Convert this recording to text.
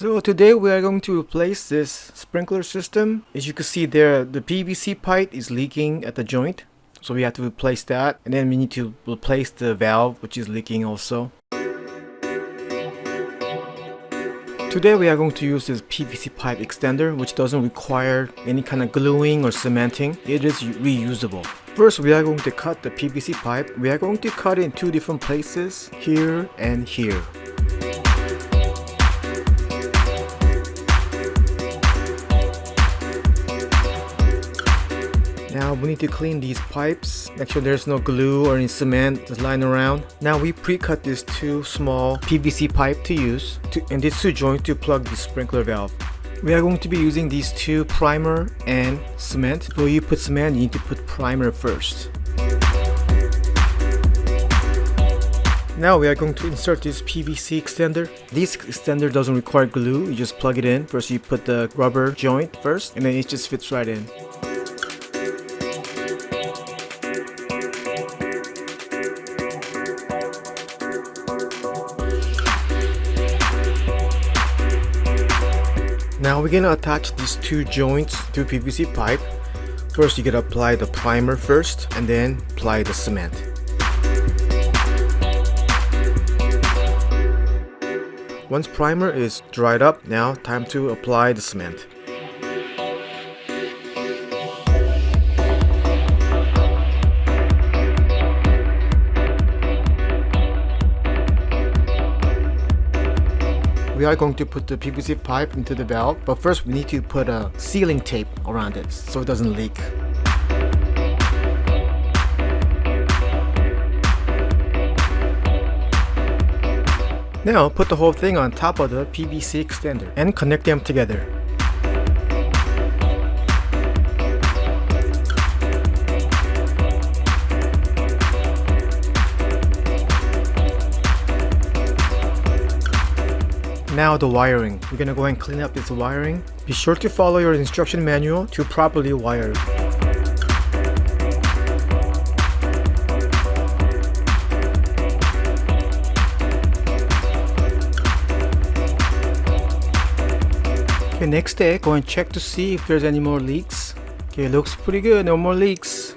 So today we are going to replace this sprinkler system. As you can see there, the PVC pipe is leaking at the joint. So we have to replace that. And then we need to replace the valve, which is leaking also. Today we are going to use this PVC pipe extender, which doesn't require any kind of gluing or cementing. It is reusable. First, we are going to cut the PVC pipe. We are going to cut it in two different places, here and here. Now we need to clean these pipes. Make sure there's no glue or any cement that's lying around. Now we pre-cut these two small PVC pipe to use, and these two joints to plug the sprinkler valve. We are going to be using these two, primer and cement. Before you put cement, you need to put primer first. Now we are going to insert this PVC extender. This extender doesn't require glue. You just plug it in. First you put the rubber joint first, and then it just fits right in. Now we're gonna attach these two joints to PVC pipe. First you gotta apply the primer first and then apply the cement. Once primer is dried up, now time to apply the cement. We are going to put the PVC pipe into the valve, but first we need to put a sealing tape around it so it doesn't leak. Now put the whole thing on top of the PVC extender and connect them together. Now the wiring. We're gonna go and clean up this wiring. Be sure to follow your instruction manual to properly wire it. Okay, next day, go and check to see if there's any more leaks. Okay, looks pretty good, no more leaks.